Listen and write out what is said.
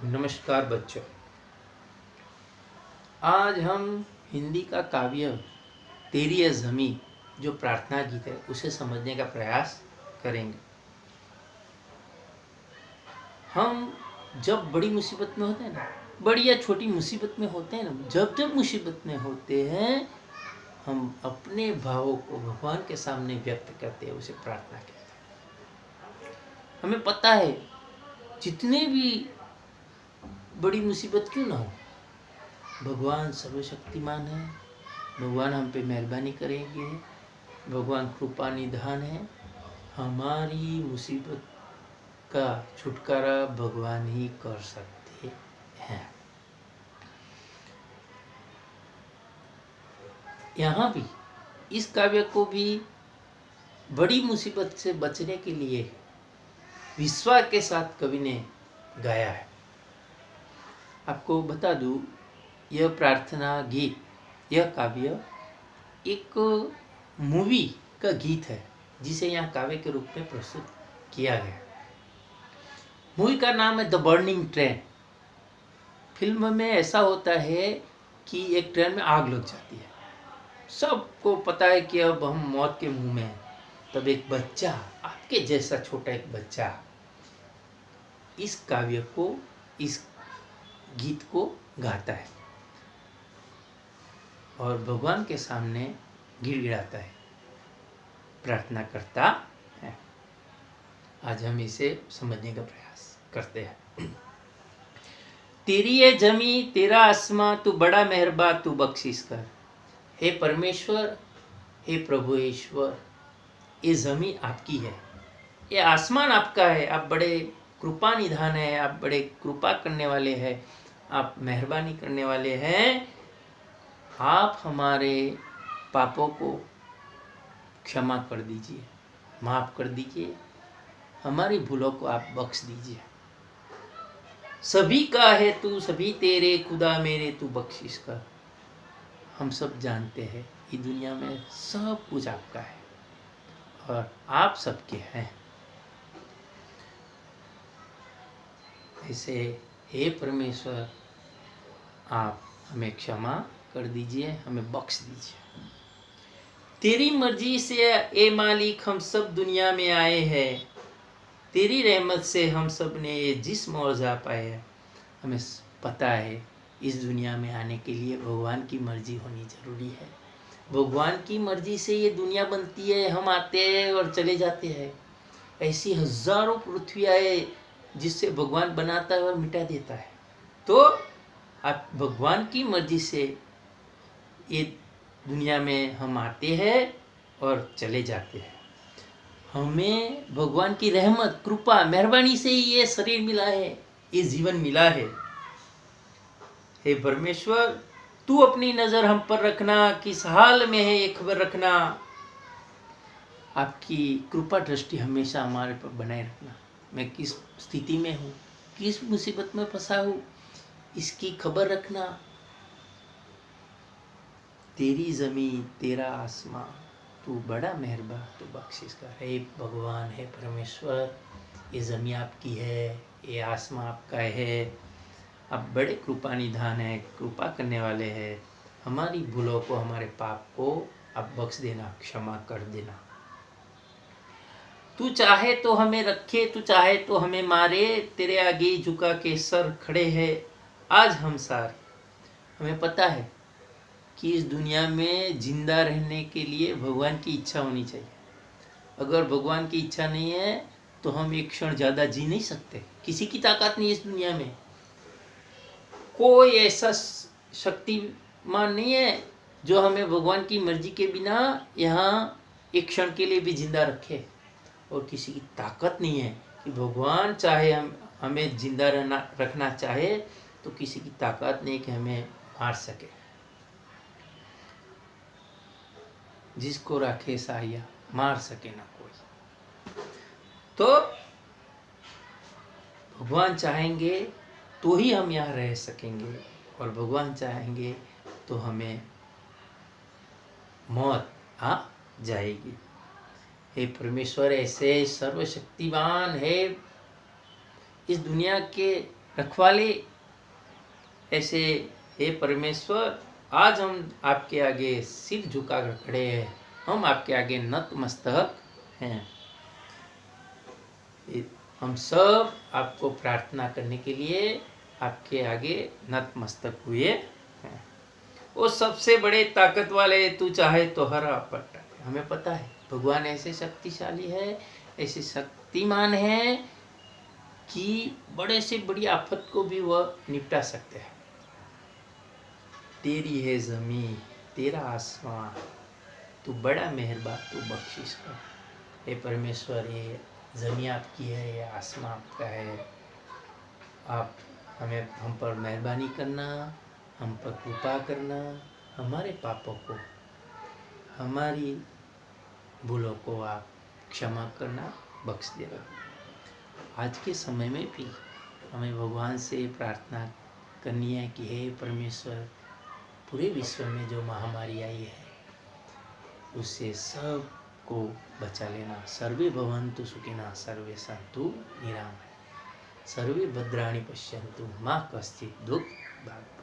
नमस्कार बच्चों। आज हम हिंदी का काव्य तेरी ये ज़मी जो प्रार्थना गीत है उसे समझने का प्रयास करेंगे। हम जब बड़ी मुसीबत में होते हैं ना, बड़ी या छोटी मुसीबत में होते हैं ना, जब मुसीबत में होते हैं हम अपने भावों को भगवान के सामने व्यक्त करते हैं, उसे प्रार्थना कहते हैं। हमें पता है जितने भी बड़ी मुसीबत क्यों ना हो, भगवान सर्वशक्तिमान है, भगवान हम पे मेहरबानी करेंगे, भगवान कृपा निधान है। हमारी मुसीबत का छुटकारा भगवान ही कर सकते हैं। यहाँ भी इस काव्य को भी बड़ी मुसीबत से बचने के लिए विश्वास के साथ कवि ने गाया है। आपको बता दूं, यह प्रार्थना गीत, यह काव्य एक मूवी का गीत है जिसे यहाँ काव्य के रूप में प्रस्तुत किया गया। मूवी का नाम है द बर्निंग ट्रेन। फिल्म में ऐसा होता है कि एक ट्रेन में आग लग जाती है, सबको पता है कि अब हम मौत के मुंह में हैं। तब एक बच्चा, आपके जैसा छोटा एक बच्चा, इस काव्य को, इस गीत को गाता है और भगवान के सामने गिड़गिड़ाता है, प्रार्थना करता है। आज हम इसे समझने का प्रयास करते हैं। तेरी ये जमी तेरा आसमां, तू बड़ा मेहरबा तू बख्शिश कर। हे परमेश्वर, हे प्रभु ईश्वर, ये जमी आपकी है, ये आसमान आपका है। आप बड़े कृपा निधान है, आप बड़े कृपा करने वाले हैं, आप मेहरबानी करने वाले हैं। आप हमारे पापों को क्षमा कर दीजिए, माफ कर दीजिए, हमारी भूलों को आप बख्श दीजिए। सभी का है तू, सभी तेरे, खुदा मेरे तू बख्शिश कर। हम सब जानते हैं ये दुनिया में सब कुछ आपका है और आप सबके हैं। ऐसे हे परमेश्वर, आप हमें क्षमा कर दीजिए, हमें बख्श दीजिए। तेरी मर्जी से ए मालिक हम सब दुनिया में आए हैं, तेरी रहमत से हम सब ने ये जिस्म और जा पाए हैं। हमें पता है इस दुनिया में आने के लिए भगवान की मर्जी होनी जरूरी है। भगवान की मर्जी से ये दुनिया बनती है, हम आते हैं और चले जाते हैं। ऐसी हजारों पृथ्वियाँ है जिससे भगवान बनाता है और मिटा देता है। तो आप भगवान की मर्जी से ये दुनिया में हम आते हैं और चले जाते हैं। हमें भगवान की रहमत, कृपा, मेहरबानी से ये शरीर मिला है, ये जीवन मिला है। हे परमेश्वर, तू अपनी नज़र हम पर रखना, किस हाल में है ये खबर रखना। आपकी कृपा दृष्टि हमेशा हमारे पर बनाए रखना। मैं किस स्थिति में हूँ, किस मुसीबत में फंसा हूँ, इसकी खबर रखना। तेरी ज़मीन तेरा आसमां, तू बड़ा मेहरबा तू बख्शिश कर। हे भगवान, हे परमेश्वर, ये ज़मीन आपकी है, ये आसमां आपका है, आप बड़े कृपा निधान है, कृपा करने वाले हैं। हमारी भूलों को, हमारे पाप को आप बख्श देना, क्षमा कर देना। तू चाहे तो हमें रखे, तू चाहे तो हमें मारे, तेरे आगे झुका के सर खड़े हैं आज हम सारे। हमें पता है कि इस दुनिया में जिंदा रहने के लिए भगवान की इच्छा होनी चाहिए। अगर भगवान की इच्छा नहीं है तो हम एक क्षण ज़्यादा जी नहीं सकते। किसी की ताकत नहीं है इस दुनिया में, कोई ऐसा शक्तिमान नहीं है जो हमें भगवान की मर्जी के बिना यहाँ एक क्षण के लिए भी जिंदा रखे। और किसी की ताकत नहीं है कि भगवान चाहे हमें जिंदा रखना चाहे तो किसी की ताकत नहीं कि हमें मार सके। जिसको रखे साया मार सके ना कोई। तो भगवान चाहेंगे तो ही हम यहाँ रह सकेंगे और भगवान चाहेंगे तो हमें मौत आ जाएगी। हे परमेश्वर, ऐसे सर्वशक्तिमान है, इस दुनिया के रखवाले ऐसे हे परमेश्वर, आज हम आपके आगे सिर झुकाकर खड़े हैं, हम आपके आगे नतमस्तक हैं। हम सब आपको प्रार्थना करने के लिए आपके आगे नतमस्तक हुए हैं। वो सबसे बड़े ताकत वाले, तू चाहे तो हरा पट्टा। हमें पता है भगवान ऐसे शक्तिशाली है, ऐसे शक्तिमान है कि बड़े से बड़ी आफत को भी वह निपटा सकते हैं। तेरी है जमीन, तेरा आसमान, तू बड़ा मेहरबान, तू बख्शिश कर। हे परमेश्वर, ये जमीन आपकी है, ये आसमान आपका है। आप हम पर मेहरबानी करना, हम पर कृपा करना, हमारे पापों को, हमारी भूलों को आप क्षमा करना, बख्श देना। आज के समय में भी हमें भगवान से प्रार्थना करनी है कि हे परमेश्वर, पूरे विश्व में जो महामारी आई है उससे सब को बचा लेना। सर्वे भवन्तु सुखिनः, सर्वे सन्तु निरामयाः, सर्वे भद्राणि पश्यन्तु मा कश्चित् दुःखभाग्।